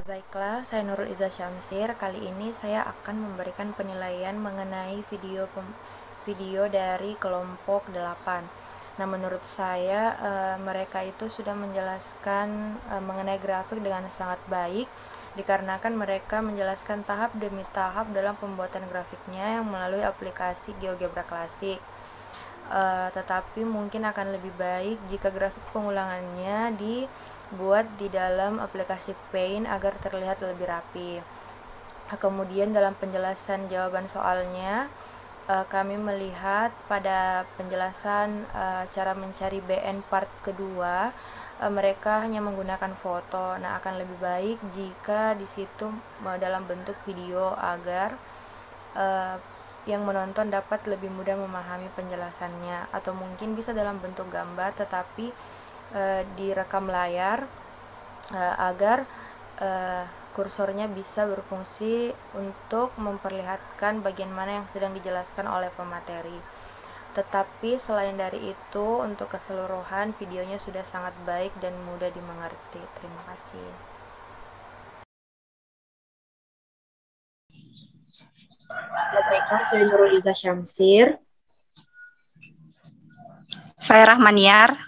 Baiklah, saya Nurul Iza Syamsir. Kali ini saya akan memberikan penilaian mengenai video dari kelompok 8. Nah, menurut saya mereka itu sudah menjelaskan mengenai grafik dengan sangat baik, dikarenakan mereka menjelaskan tahap demi tahap dalam pembuatan grafiknya yang melalui aplikasi GeoGebra Classic. Tetapi mungkin akan lebih baik jika grafik pengulangannya dibuat di dalam aplikasi Paint agar terlihat lebih rapi. Kemudian dalam penjelasan jawaban soalnya, kami melihat pada penjelasan cara mencari BN part kedua, mereka hanya menggunakan foto. Nah, akan lebih baik jika di situ dalam bentuk video agar yang menonton dapat lebih mudah memahami penjelasannya, atau mungkin bisa dalam bentuk gambar tetapi direkam layar agar kursornya bisa berfungsi untuk memperlihatkan bagian mana yang sedang dijelaskan oleh pemateri. Tetapi selain dari itu, untuk keseluruhan videonya sudah sangat baik dan mudah dimengerti. Terima kasih. Baiklah, saya Nurul Iza Syamsir. Saya Rahmaniar.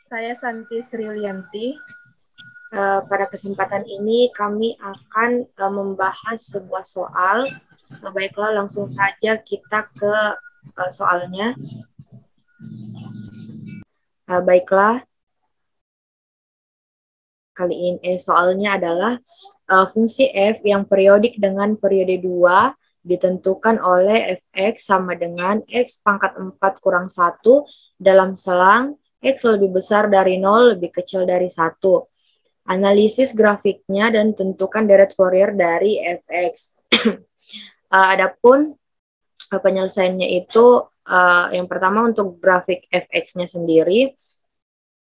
Saya Santi Sriulianti. Pada kesempatan ini kami akan membahas sebuah soal. Baiklah, langsung saja kita ke soalnya. Baiklah, kali ini soalnya adalah fungsi f yang periodik dengan periode 2 ditentukan oleh fx sama dengan x pangkat 4 kurang 1 dalam selang x lebih besar dari 0 lebih kecil dari 1. Analisis grafiknya dan tentukan deret Fourier dari fx. Adapun penyelesaiannya itu yang pertama untuk grafik fx-nya sendiri.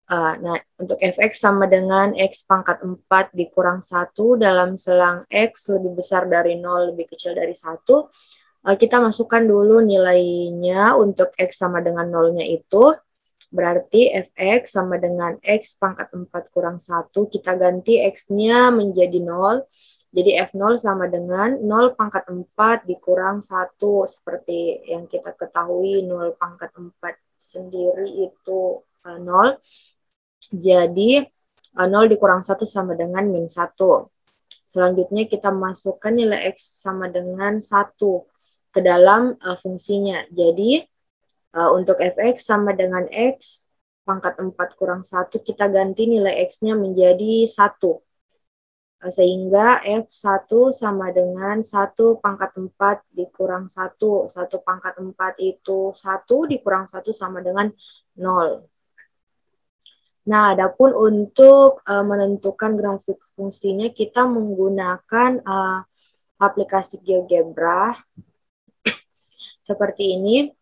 Nah, untuk fx sama dengan x pangkat 4 dikurang 1 dalam selang x lebih besar dari 0 lebih kecil dari 1. Kita masukkan dulu nilainya. Untuk x sama dengan 0-nya itu. Berarti fx sama dengan x pangkat 4 kurang 1. Kita ganti x-nya menjadi 0. Jadi f0 sama dengan 0 pangkat 4 dikurang 1. Seperti yang kita ketahui 0 pangkat 4 sendiri itu 0. Jadi 0 dikurang 1 sama dengan min 1. Selanjutnya kita masukkan nilai x sama dengan 1 ke dalam fungsinya. Jadi untuk fx sama dengan x pangkat 4 kurang 1, kita ganti nilai x-nya menjadi 1. Sehingga f1 sama dengan 1 pangkat 4 dikurang 1. 1 pangkat 4 itu 1 dikurang 1 sama dengan 0. Nah, adapun untuk menentukan grafik fungsinya, kita menggunakan aplikasi GeoGebra seperti ini.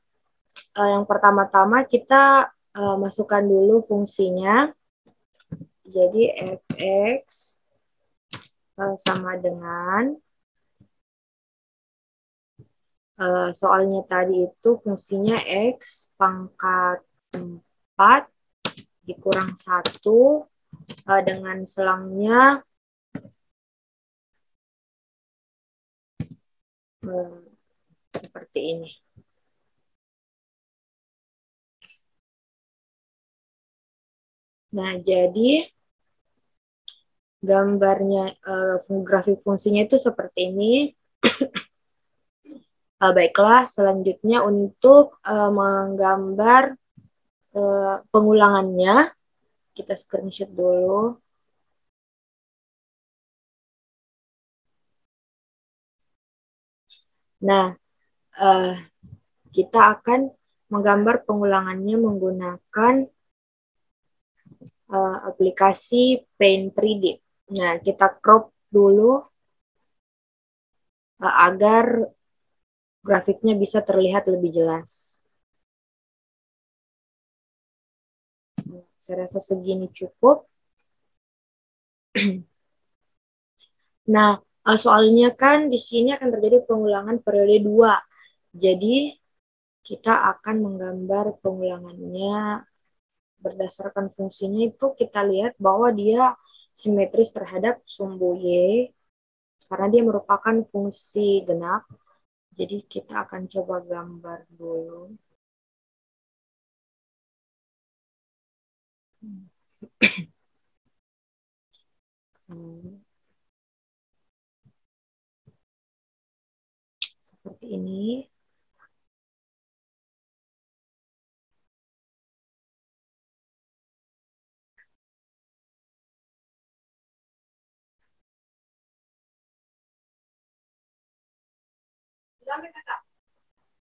Yang pertama-tama kita masukkan dulu fungsinya. Jadi fx sama dengan soalnya tadi itu fungsinya x pangkat 4 dikurang 1 dengan selangnya seperti ini. Nah, jadi gambarnya, grafik fungsinya itu seperti ini. Baiklah, selanjutnya untuk menggambar pengulangannya, kita screenshot dulu. Nah, kita akan menggambar pengulangannya menggunakan aplikasi Paint 3D. Nah, kita crop dulu agar grafiknya bisa terlihat lebih jelas. Saya rasa segini cukup. Nah, soalnya kan di sini akan terjadi pengulangan periode 2. Jadi, kita akan menggambar pengulangannya berdasarkan fungsinya itu kita lihat bahwa dia simetris terhadap sumbu Y karena dia merupakan fungsi genap. Jadi kita akan coba gambar dulu. Seperti ini.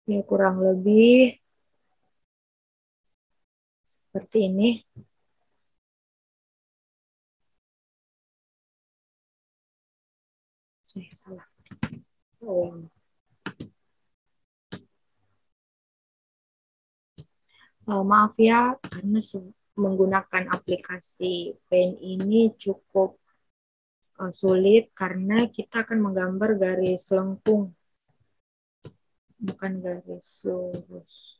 Ya, kurang lebih seperti ini. Salah. Maaf ya, karena menggunakan aplikasi Paint ini cukup sulit karena kita akan menggambar garis lengkung, bukan garis lurus.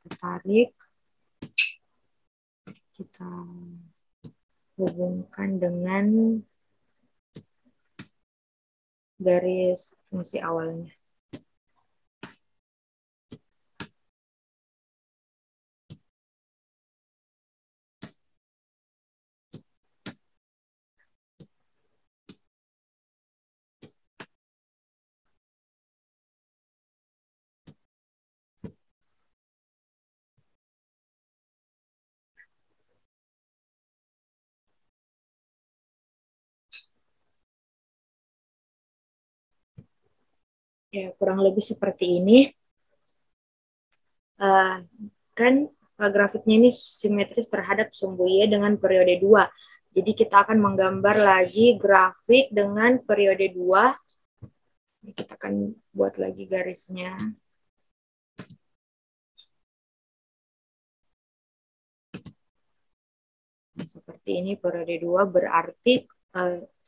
Kita tarik, kita hubungkan dengan garis fungsi awalnya. Ya, kurang lebih seperti ini. Kan grafiknya ini simetris terhadap sumbu Y dengan periode 2. Jadi kita akan menggambar lagi grafik dengan periode 2. Kita akan buat lagi garisnya. Seperti ini, periode 2 berarti 1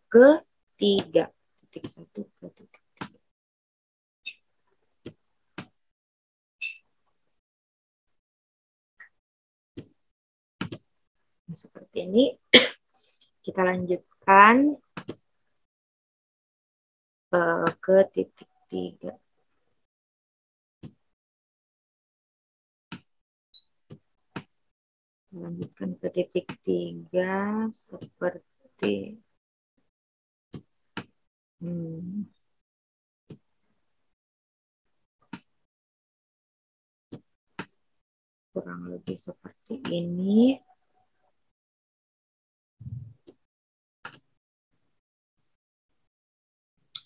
ke 3. Titik 1 ke titik 3. Seperti ini. Kita lanjutkan ke titik 3. Lanjutkan ke titik 3 seperti kurang lebih seperti ini.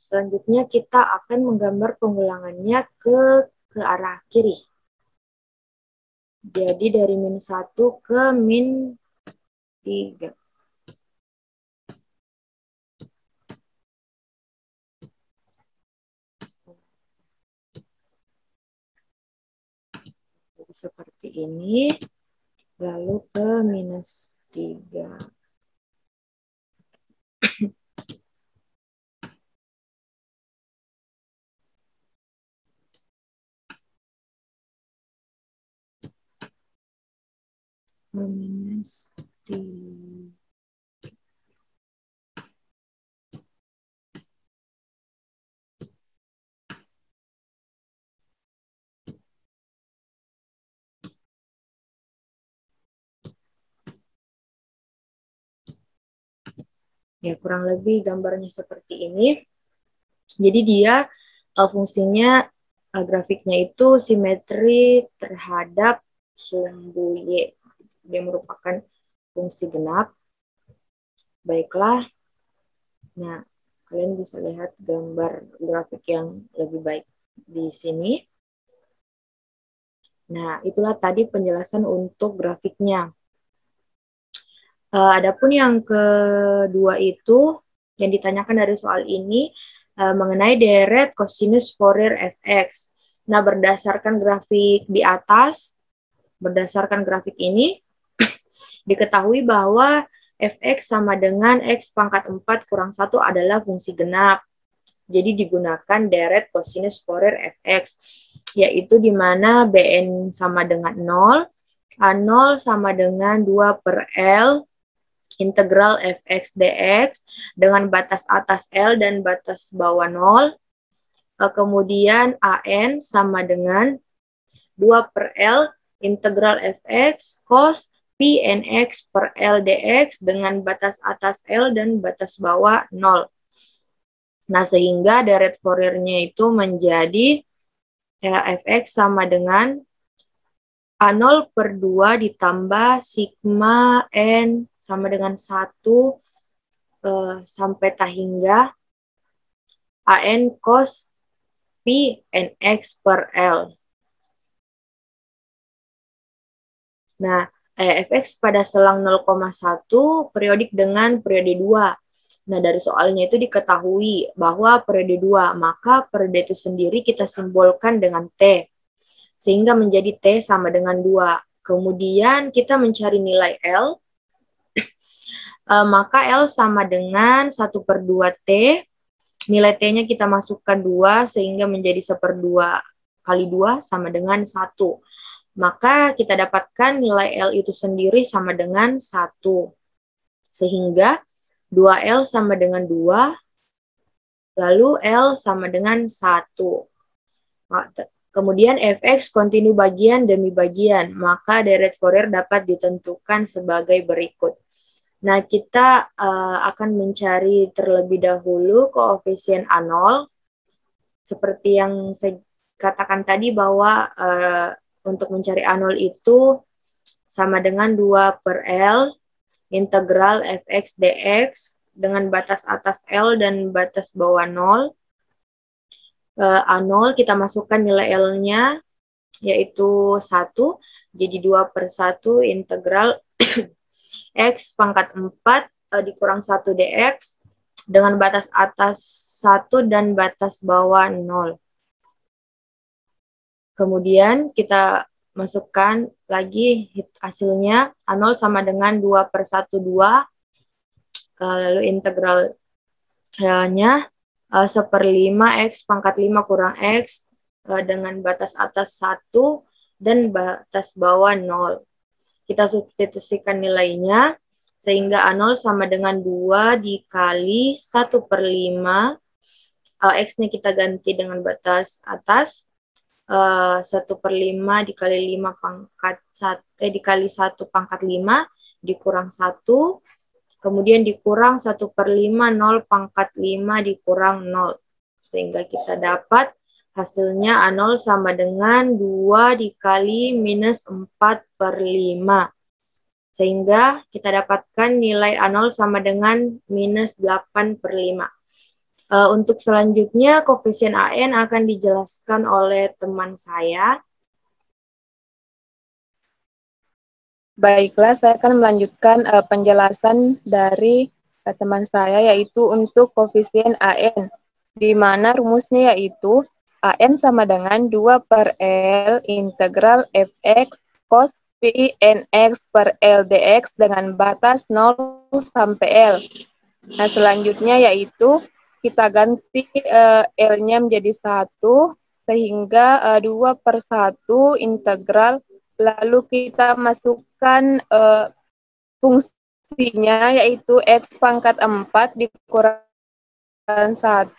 Selanjutnya kita akan menggambar pengulangannya ke arah kiri. Jadi dari -1 ke -3. Seperti ini, lalu ke -3. -3. Ya, kurang lebih gambarnya seperti ini. Jadi dia fungsinya grafiknya itu simetri terhadap sumbu Y. Dia merupakan fungsi genap. Baiklah. Nah, kalian bisa lihat gambar grafik yang lebih baik di sini. Nah, itulah tadi penjelasan untuk grafiknya. Adapun yang kedua itu, yang ditanyakan dari soal ini, mengenai deret kosinus Fourier fx. Nah, berdasarkan grafik di atas, berdasarkan grafik ini, diketahui bahwa fx sama dengan x pangkat 4 kurang 1 adalah fungsi genap. Jadi digunakan deret kosinus Fourier fx, yaitu di mana bn sama dengan 0, a0 sama dengan 2 per L integral fx dx dengan batas atas L dan batas bawah 0. Kemudian an sama dengan 2 per L integral fx cos pi nx per L dx dengan batas atas L dan batas bawah 0. Nah, sehingga deret Fourier-nya itu menjadi fx sama dengan A0 per 2 ditambah sigma n sama dengan 1 sampai hingga an cos pi nx per L. Nah, fx pada selang 0,1 periodik dengan periode 2. Nah, dari soalnya itu diketahui bahwa periode 2, maka periode itu sendiri kita simbolkan dengan T, sehingga menjadi T sama dengan 2. Kemudian kita mencari nilai L, maka L sama dengan 1 per 2 T, nilai T-nya kita masukkan 2, sehingga menjadi 1/2 kali 2 sama dengan 1. Maka kita dapatkan nilai L itu sendiri sama dengan 1. Sehingga 2L sama dengan 2, lalu L sama dengan 1. Kemudian fx kontinu bagian demi bagian, maka deret Fourier dapat ditentukan sebagai berikut. Nah, kita akan mencari terlebih dahulu koefisien A0. Seperti yang saya katakan tadi bahwa untuk mencari A0 itu sama dengan 2 per L integral fx dx dengan batas atas L dan batas bawah 0. A0 kita masukkan nilai L-nya yaitu 1, jadi 2 per 1 integral x pangkat 4 dikurang 1 dx dengan batas atas 1 dan batas bawah 0. Kemudian kita masukkan lagi hasilnya, A0 sama dengan 2 per 1, 2, lalu integralnya 1/5 x pangkat 5 kurang x dengan batas atas 1 dan batas bawah 0. Kita substitusikan nilainya, sehingga A0 sama dengan 2 dikali 1/5, x-nya kita ganti dengan batas atas, 1/5 dikali 5 pangkat 1, dikali 1 pangkat 5 dikurang 1, kemudian dikurang 1/5 0 pangkat 5 dikurang 0. Sehingga kita dapat hasilnya A0 sama dengan 2 dikali minus 4/5. Sehingga kita dapatkan nilai A0 sama dengan minus 8/5. Untuk selanjutnya, koefisien AN akan dijelaskan oleh teman saya. Baiklah, saya akan melanjutkan penjelasan dari teman saya, yaitu untuk koefisien AN, di mana rumusnya yaitu AN sama dengan 2 per L integral fx cos pi nx per L dx dengan batas 0 sampai L. Nah, selanjutnya yaitu kita ganti L-nya menjadi 1, sehingga 2 per 1 integral, lalu kita masukkan fungsinya yaitu x pangkat 4 dikurang 1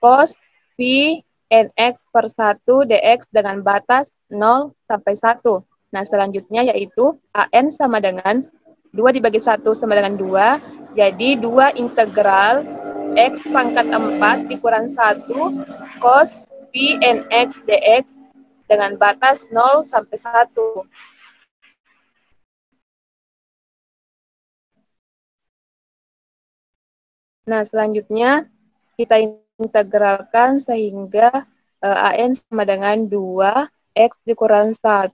cos pi nx per 1 dx dengan batas 0 sampai 1. Nah, selanjutnya yaitu AN sama dengan 2 dibagi 1 sama dengan 2, jadi 2 integral x pangkat 4 dikurang 1 cos pi nx dx dengan batas 0 sampai 1. Nah, selanjutnya kita integralkan sehingga AN sama dengan 2 x dikurang 1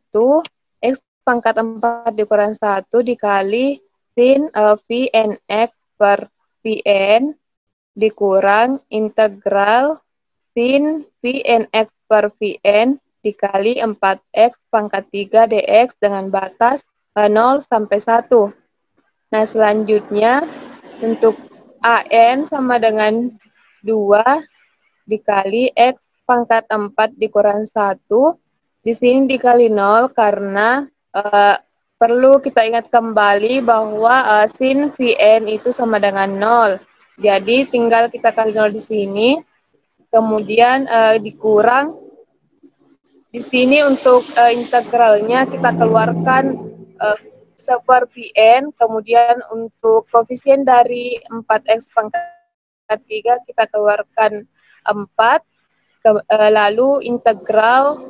x pangkat 4 dikurang 1 dikali sin pi nx per pn dikurang integral sin Vn X per Vn dikali 4X pangkat 3 dx dengan batas 0 sampai 1. Nah, selanjutnya untuk AN sama dengan 2 dikali X pangkat 4 dikurang 1. Di sini dikali 0 karena perlu kita ingat kembali bahwa sin Vn itu sama dengan 0. Jadi tinggal kita kali 0 di sini. Kemudian dikurang di sini untuk integralnya kita keluarkan per Vn, kemudian untuk koefisien dari 4x pangkat 3 kita keluarkan 4, lalu integral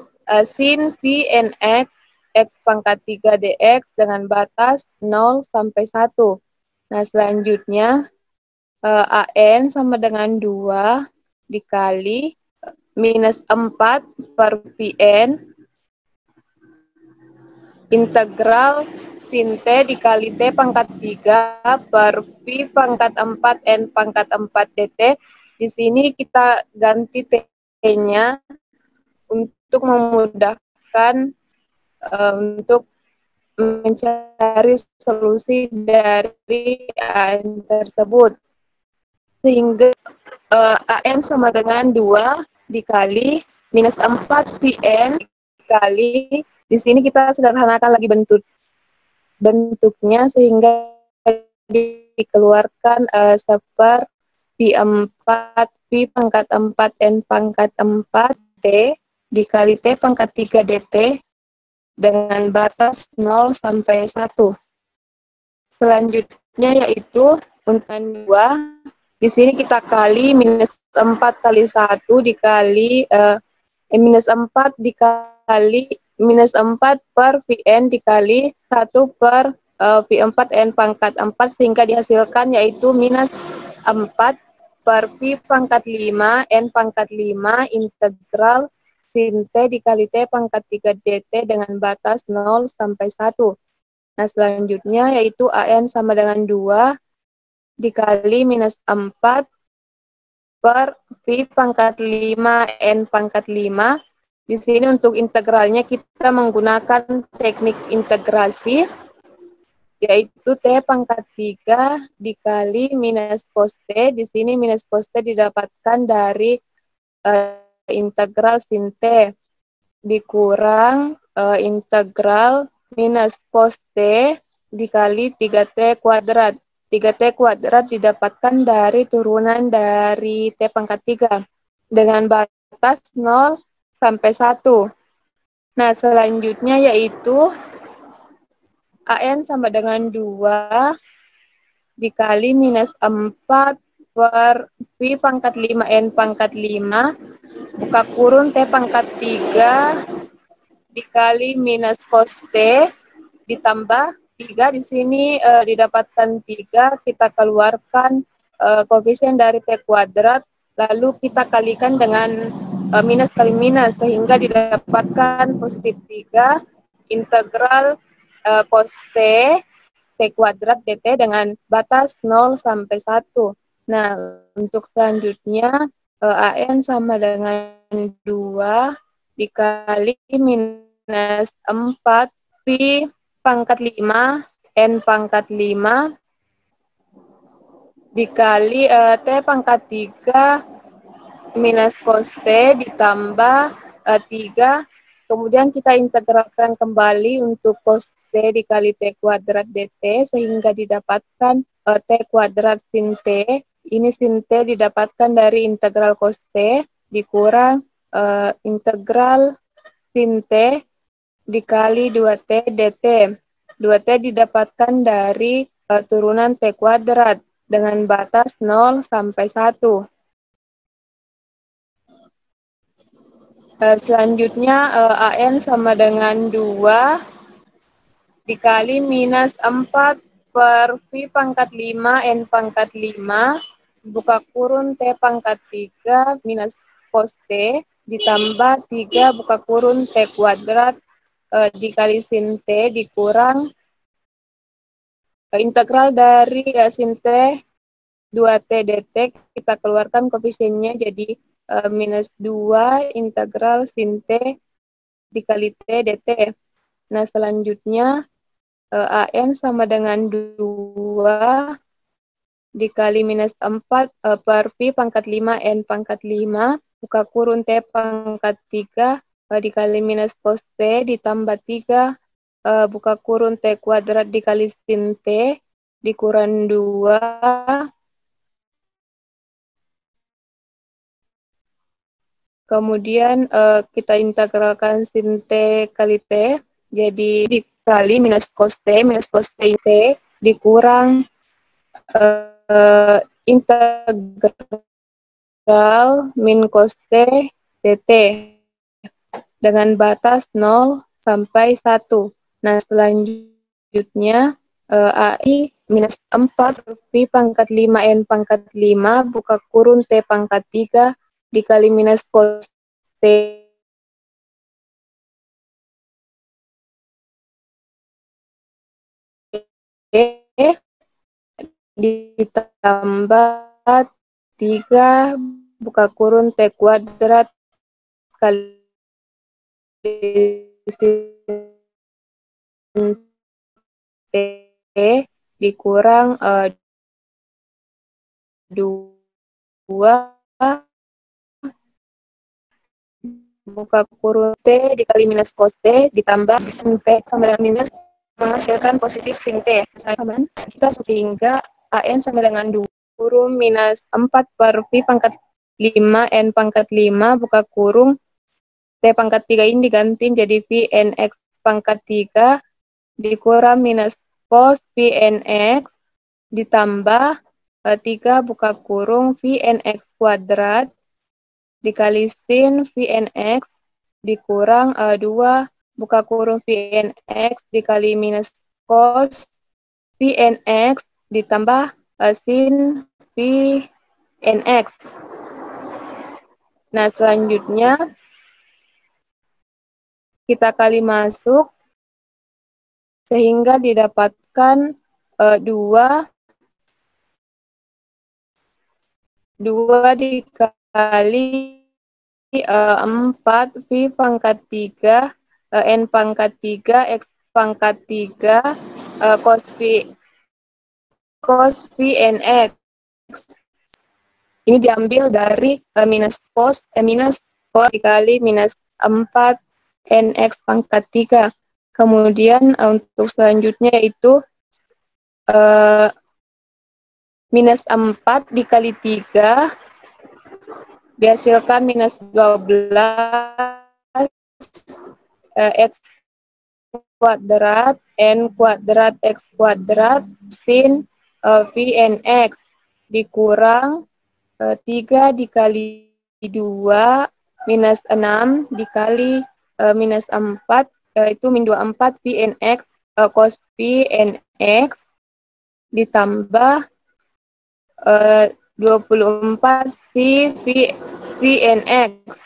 sin Vnx x pangkat 3 dx dengan batas 0 sampai 1. Nah, selanjutnya AN sama dengan 2 dikali minus 4 per Vn integral sin T dikali T pangkat 3 per V pangkat 4 N pangkat 4 dt. Di sini kita ganti T-nya untuk memudahkan untuk mencari solusi dari AN tersebut. Sehingga AN sama dengan 2 dikali minus 4 Vn dikali, di sini kita sederhanakan lagi bentuknya sehingga dikeluarkan seper V4 V pangkat 4 N pangkat 4 T dikali T pangkat 3 dt dengan batas 0 sampai 1. Selanjutnya yaitu untuk 2. Di sini kita kali minus 4 kali 1 dikali minus 4 dikali minus 4 per Vn dikali 1 per V4 N pangkat 4 sehingga dihasilkan yaitu minus 4 per V pangkat 5 N pangkat 5 integral sin T dikali T pangkat 3 dt dengan batas 0 sampai 1. Nah, selanjutnya yaitu AN sama dengan 2 dikali minus 4 per V pangkat 5 N pangkat 5. Di sini untuk integralnya kita menggunakan teknik integrasi, yaitu T pangkat 3 dikali minus cos T. Di sini minus cos T didapatkan dari integral sin T dikurang integral minus cos T dikali 3T kuadrat. 3T kuadrat didapatkan dari turunan dari T pangkat 3 dengan batas 0 sampai 1. Nah, selanjutnya yaitu AN sama dengan 2 dikali minus 4 per V pangkat 5 N pangkat 5 buka kurung T pangkat 3 dikali minus cos T ditambah 3. Di sini didapatkan 3, kita keluarkan koefisien dari T kuadrat, lalu kita kalikan dengan minus kali minus, sehingga didapatkan positif 3 integral cos T, T kuadrat dt dengan batas 0 sampai 1. Nah, untuk selanjutnya AN sama dengan 2 dikali minus 4 V pangkat 5 N pangkat 5 dikali T pangkat 3 minus cos T ditambah 3. Kemudian kita integralkan kembali untuk cos T dikali T kuadrat dt sehingga didapatkan T kuadrat sin T. Ini sin T didapatkan dari integral cos T dikurang integral sin T dikali 2T dt. 2T didapatkan dari turunan T kuadrat dengan batas 0 sampai 1. Selanjutnya AN sama dengan 2 dikali minus 4 per V pangkat 5 N pangkat 5 buka kurung T pangkat 3 minus cos T ditambah 3 buka kurung T kuadrat dikali sin T dikurang integral dari sin T 2T dt, kita keluarkan koefisiennya jadi minus 2 integral sin T dikali T dt. Nah, selanjutnya AN sama dengan 2 dikali minus 4 per Pi pangkat 5 N pangkat 5 buka kurung T pangkat 3 dikali minus cos T ditambah 3 buka kurung T kuadrat dikali sin T dikurang 2. Kemudian kita integralkan sin T kali T, jadi dikali minus cos T dikurang integral min cos T dt dengan batas 0 sampai 1. Nah, selanjutnya AI minus 4 Pi pangkat 5 N pangkat 5 buka kurung T pangkat 3 dikali minus cos T ditambah 3 buka kurung T kuadrat kali sin T dikurang 2 buka kurung T dikali minus cos T ditambah sin T sama dengan minus menghasilkan positif sin T. Kita sehingga AN sama dengan 2 kurung minus 4 per Pi pangkat 5 N pangkat 5 buka kurung T pangkat 3 ini diganti menjadi Pi NX pangkat 3 dikurang minus cos Pi NX ditambah 3 buka kurung Pi NX kuadrat dikali sin VNX dikurang 2 buka kurung VNX dikali minus cos VNX ditambah sin VNX. Nah, selanjutnya kita kali masuk sehingga didapatkan 2 dikali 4 V pangkat 3 N pangkat 3 X pangkat 3 cos VNX. Ini diambil dari minus cos dikali minus 4 NX pangkat 3. Kemudian untuk selanjutnya itu minus 4 dikali 3 dihasilkan minus 12 X kuadrat N kuadrat X kuadrat sin VNX dikurang 3 dikali 2 minus 6 dikali minus 4 itu min 24 VNX cos VNX ditambah 24 si VNX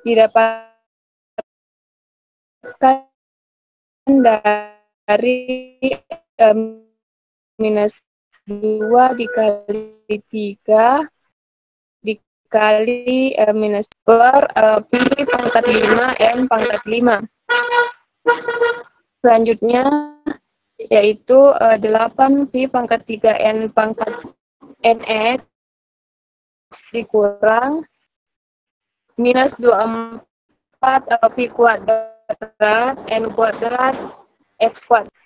didapatkan dari minus 2 dikali 3 dikali minus per Pi pangkat 5 N pangkat 5. Selanjutnya yaitu 8 Pi pangkat 3 N pangkat NX dikurang minus 24 Pi kuadrat N kuadrat X kuadrat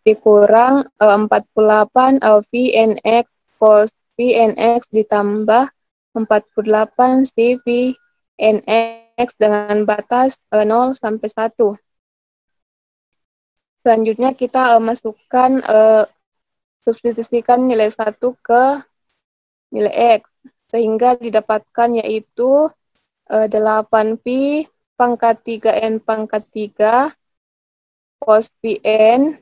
dikurang 48 VNX cos VNX ditambah 48 si VNX dengan batas 0 sampai 1. Selanjutnya kita masukkan substitusikan nilai 1 ke nilai X sehingga didapatkan yaitu 8 Pi pangkat 3 N pangkat 3 cos Pn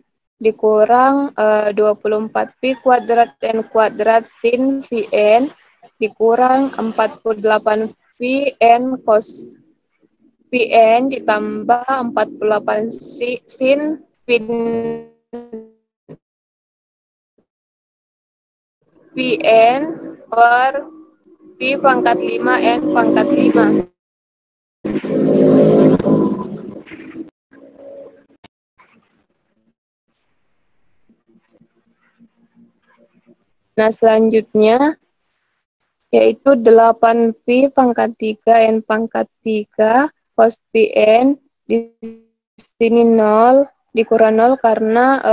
dikurang 24 Pi kuadrat N kuadrat sin Vn dikurang 48 Pi N cos Pn ditambah 48 sin Vn per Pi pangkat 5 N pangkat 5. Nah, selanjutnya yaitu 8 Pi pangkat 3 N pangkat 3 cos Pi N. Di sini 0 dikurang 0 karena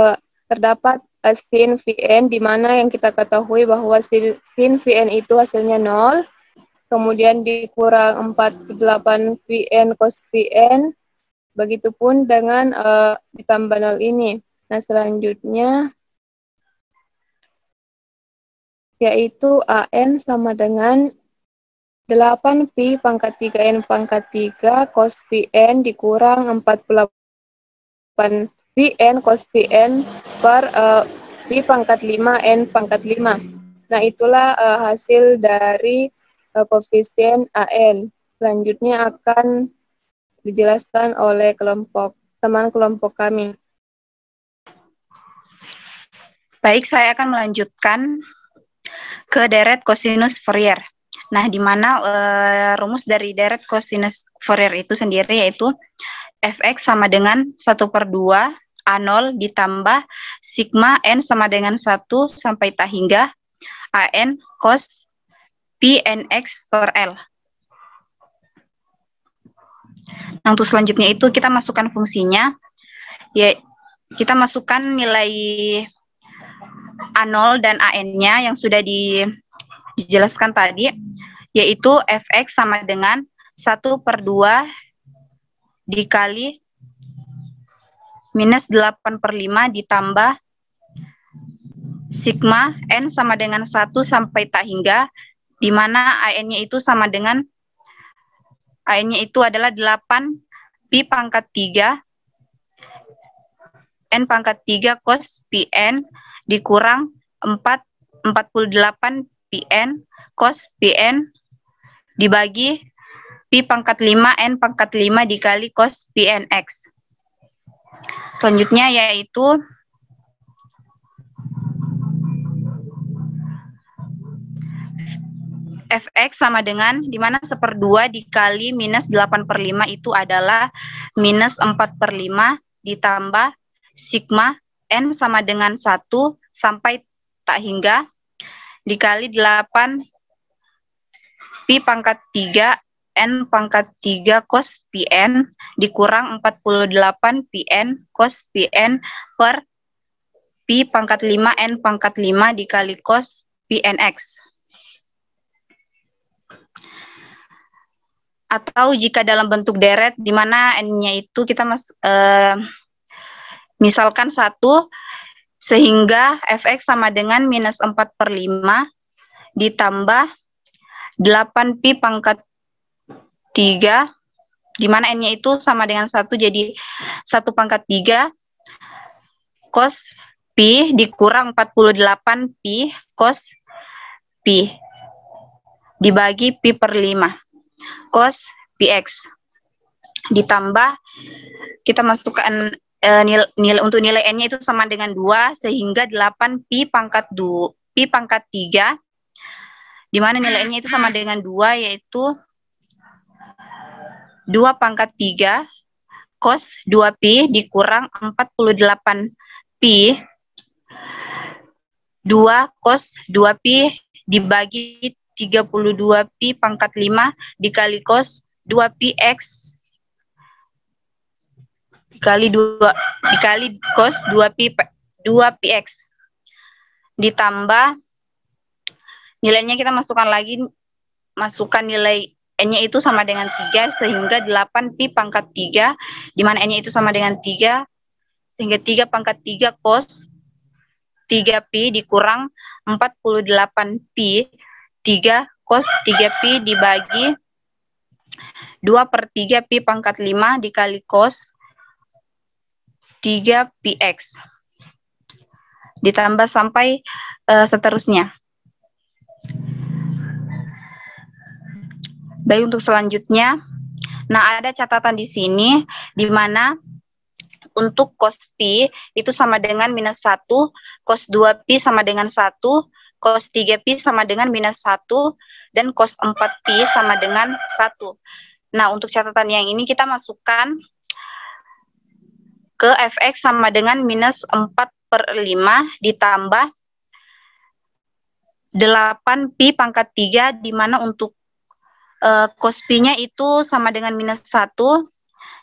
terdapat sin Vn, di mana yang kita ketahui bahwa sin Vn itu hasilnya 0. Kemudian dikurang 48 Vn cos Vn. Begitupun dengan ditambah 0 ini. Nah, selanjutnya yaitu AN sama dengan 8 Pi pangkat 3 N pangkat 3 cos Pn dikurang 48 Pn cos Pn per Pi pangkat 5 N pangkat 5. Nah, itulah hasil dari koefisien AN. Selanjutnya akan dijelaskan oleh teman kelompok kami. Baik, saya akan melanjutkan ke deret kosinus Fourier. Nah, di mana rumus dari deret kosinus Fourier itu sendiri yaitu fx sama dengan 1/2 A0 ditambah sigma n sama dengan 1 sampai tak hingga an cos Pnx per L. Nah, untuk selanjutnya itu kita masukkan fungsinya. Ya, kita masukkan nilai A0 dan AN-nya yang sudah dijelaskan tadi, yaitu fx sama dengan 1/2 dikali minus 8/5 ditambah sigma n sama dengan 1 sampai tak hingga, di mana AN-nya itu sama dengan AN-nya itu adalah 8 Pi pangkat 3 N pangkat 3 cos Pn dikurang 48 Pn cos Pn dibagi Pi pangkat 5 N pangkat 5 dikali cos Pnx. Selanjutnya yaitu fx sama dengan dimana 1/2 dikali minus 8/5 itu adalah minus 4/5 ditambah sigma n sama dengan 1 sampai tak hingga dikali 8 Pi pangkat 3 N pangkat 3 cos Pn dikurang 48 Pn cos Pn per Pi pangkat 5 N pangkat 5 dikali cos Pnx. Atau jika dalam bentuk deret, di mana N-nya itu kita misalkan 1, sehingga fx sama dengan minus 4/5 ditambah 8 Pi pangkat 3, di mana N-nya itu sama dengan 1, jadi 1/3 cos Pi dikurang 48 Pi cos Pi dibagi Pi per 5 cos Px ditambah kita masukkan untuk nilai n-nya itu sama dengan 2 sehingga 8 Pi pangkat 3 di mana nilai n-nya itu sama dengan 2 yaitu 2/3 cos 2 Pi dikurang 48 Pi 2 cos 2 Pi dibagi 32 Pi pangkat 5 dikali cos 2 Px dikali cos 2 Px ditambah nilainya kita masukkan nilai n-nya itu sama dengan 3 sehingga 8 Pi pangkat 3 di mana n-nya itu sama dengan 3 sehingga 3/3 cos 3 Pi dikurang 48 Pi 3 cos 3 Pi dibagi 2/3 Pi pangkat 5 dikali cos 3 Px ditambah sampai seterusnya. Baik, untuk selanjutnya, nah ada catatan di sini di mana untuk cos Pi itu sama dengan minus 1, cos 2 Pi sama dengan 1, cos 3 Pi sama dengan minus 1, dan cos 4pi sama dengan 1. Nah, untuk catatan yang ini kita masukkan ke fx sama dengan minus 4/5 ditambah 8pi pangkat 3, di mana untuk cos pi-nya itu sama dengan minus 1,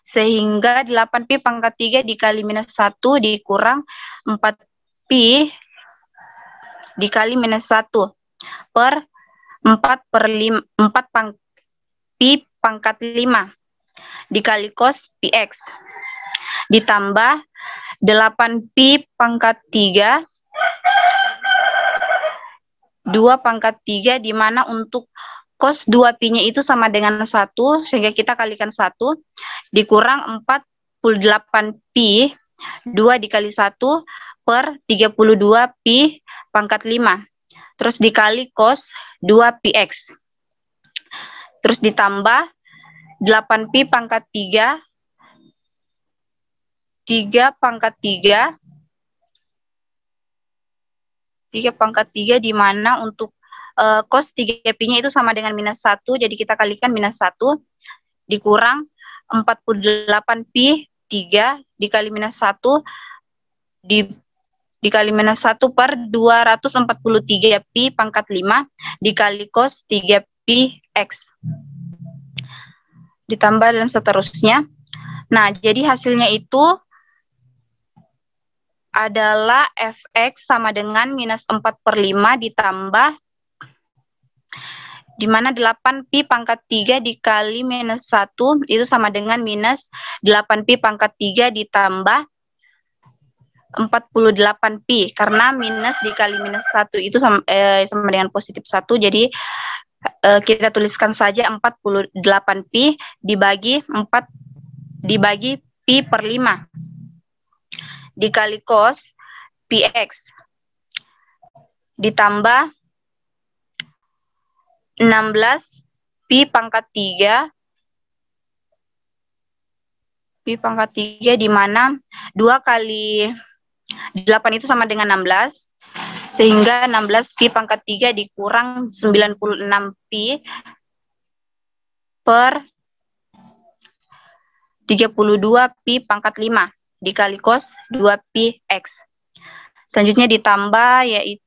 sehingga 8pi pangkat 3 dikali minus 1 dikurang 4pi dikali minus 1 per 4/pi pangkat 5 dikali cos px ditambah 8pi pangkat 3 2 pangkat 3, di mana untuk cos 2pi-nya itu sama dengan 1, sehingga kita kalikan 1, dikurang 48pi 2 dikali 1 per 32pi pangkat 5. Terus dikali cos 2px. Terus ditambah 8pi pangkat 3 3 pangkat 3 di mana untuk cos 3pi-nya itu sama dengan minus 1, jadi kita kalikan minus 1 dikurang 48pi 3 dikali minus 1 dikali minus 1 per 243pi pangkat 5 dikali cos 3px. Ditambah dan seterusnya. Nah, jadi hasilnya itu adalah fx sama dengan minus 4/5 ditambah, di mana 8pi pangkat 3 dikali minus 1 itu sama dengan minus 8pi pangkat 3 ditambah 48pi, karena minus dikali minus 1 itu sama dengan positif 1, jadi kita tuliskan saja 48pi dibagi pi per 5 dikali cos px ditambah 16pi pangkat 3 di mana 2 kali 8 itu sama dengan 16, sehingga 16pi pangkat 3 dikurang 96pi per 32pi pangkat 5 dikali cos 2px. Selanjutnya ditambah, yaitu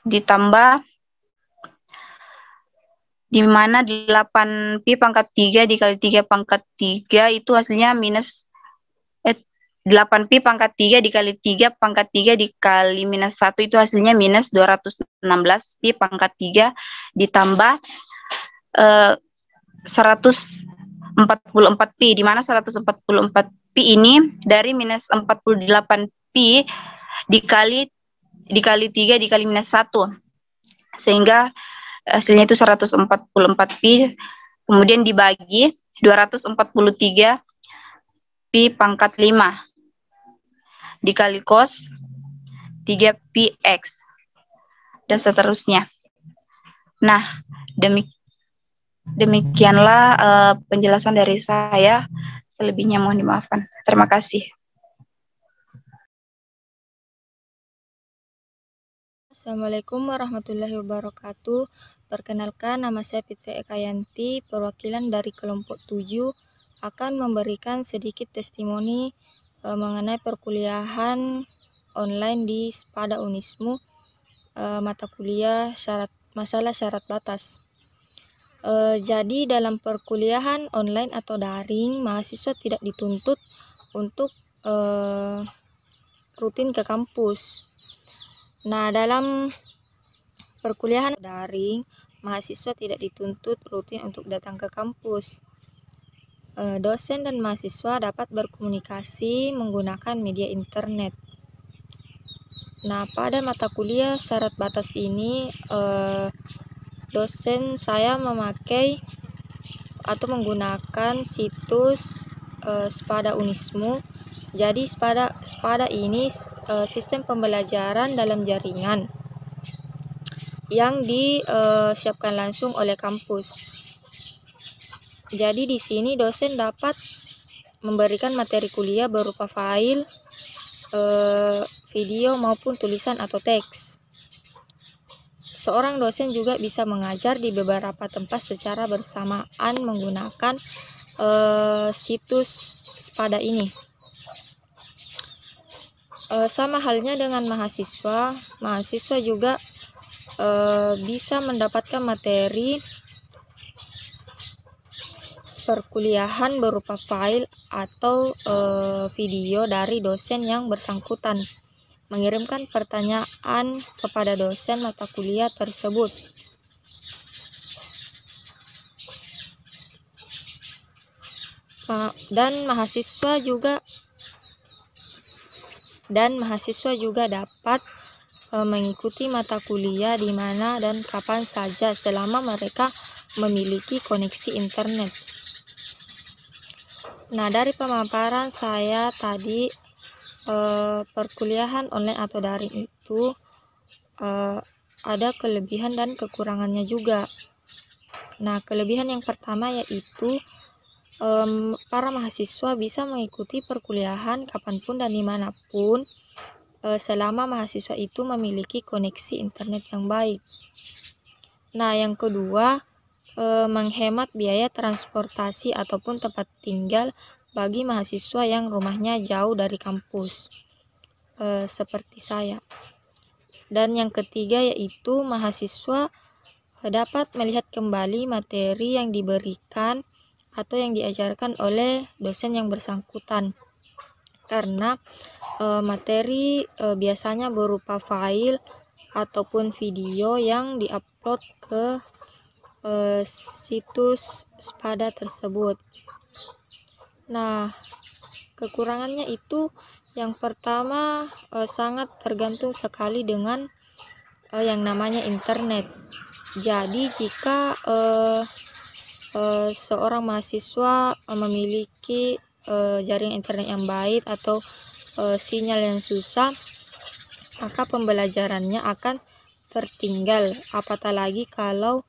ditambah di mana 8pi pangkat 3 dikali 3 pangkat 3 itu hasilnya minus 8pi pangkat 3 dikali 3 pangkat 3 dikali minus 1 itu hasilnya minus 216pi pangkat 3 ditambah 144pi, di mana 144pi ini dari minus 48pi dikali 3 dikali minus 1, sehingga hasilnya itu 144pi, kemudian dibagi 243pi pangkat 5 dikali cos 3px dan seterusnya. Nah, demikianlah penjelasan dari saya. Selebihnya mohon dimaafkan. Terima kasih. Assalamualaikum warahmatullahi wabarakatuh. Perkenalkan, nama saya Fitri Ekayanti, perwakilan dari kelompok 7, akan memberikan sedikit testimoni mengenai perkuliahan online di Spada Unismu, mata kuliah masalah syarat batas. Jadi dalam perkuliahan online atau daring, mahasiswa tidak dituntut untuk rutin ke kampus. Nah, dalam perkuliahan daring, mahasiswa tidak dituntut rutin untuk datang ke kampus. Dosen dan mahasiswa dapat berkomunikasi menggunakan media internet. Nah, pada mata kuliah syarat batas ini, dosen saya memakai atau menggunakan situs Spada Unismu. Jadi Spada ini sistem pembelajaran dalam jaringan yang disiapkan langsung oleh kampus. Jadi di sini dosen dapat memberikan materi kuliah berupa file, video maupun tulisan atau teks. seorang dosen juga bisa mengajar di beberapa tempat secara bersamaan menggunakan situs Spada ini. Sama halnya dengan mahasiswa juga bisa mendapatkan materi perkuliahan berupa file atau video dari dosen yang bersangkutan, mengirimkan pertanyaan kepada dosen mata kuliah tersebut. Dan mahasiswa juga dapat mengikuti mata kuliah di mana dan kapan saja selama mereka memiliki koneksi internet. Nah, dari pemaparan saya tadi, perkuliahan online atau daring itu ada kelebihan dan kekurangannya juga. Nah, kelebihan yang pertama yaitu para mahasiswa bisa mengikuti perkuliahan kapanpun dan dimanapun selama mahasiswa itu memiliki koneksi internet yang baik. Nah, yang kedua, menghemat biaya transportasi ataupun tempat tinggal bagi mahasiswa yang rumahnya jauh dari kampus, seperti saya. Dan yang ketiga yaitu mahasiswa dapat melihat kembali materi yang diberikan atau yang diajarkan oleh dosen yang bersangkutan, karena materi biasanya berupa file ataupun video yang diupload ke situs Spada tersebut. Nah, kekurangannya itu yang pertama sangat tergantung sekali dengan yang namanya internet. Jadi jika seorang mahasiswa memiliki jaringan internet yang baik atau sinyal yang susah, maka pembelajarannya akan tertinggal, apatah lagi kalau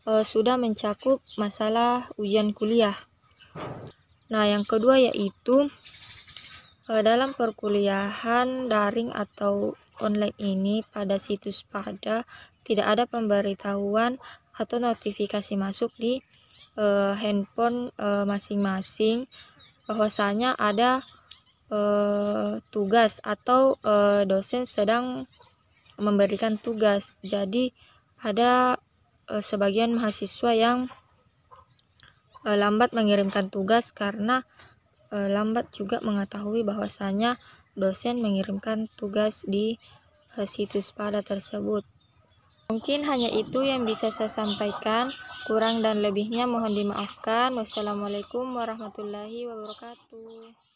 sudah mencakup masalah ujian kuliah. Nah, yang kedua yaitu dalam perkuliahan daring atau online ini pada situs Spada tidak ada pemberitahuan atau notifikasi masuk di handphone masing-masing bahwasanya ada tugas atau dosen sedang memberikan tugas. Jadi ada sebagian mahasiswa yang lambat mengirimkan tugas karena lambat juga mengetahui bahwasanya dosen mengirimkan tugas di situs Spada tersebut. Mungkin hanya itu yang bisa saya sampaikan, kurang dan lebihnya mohon dimaafkan. Wassalamualaikum warahmatullahi wabarakatuh.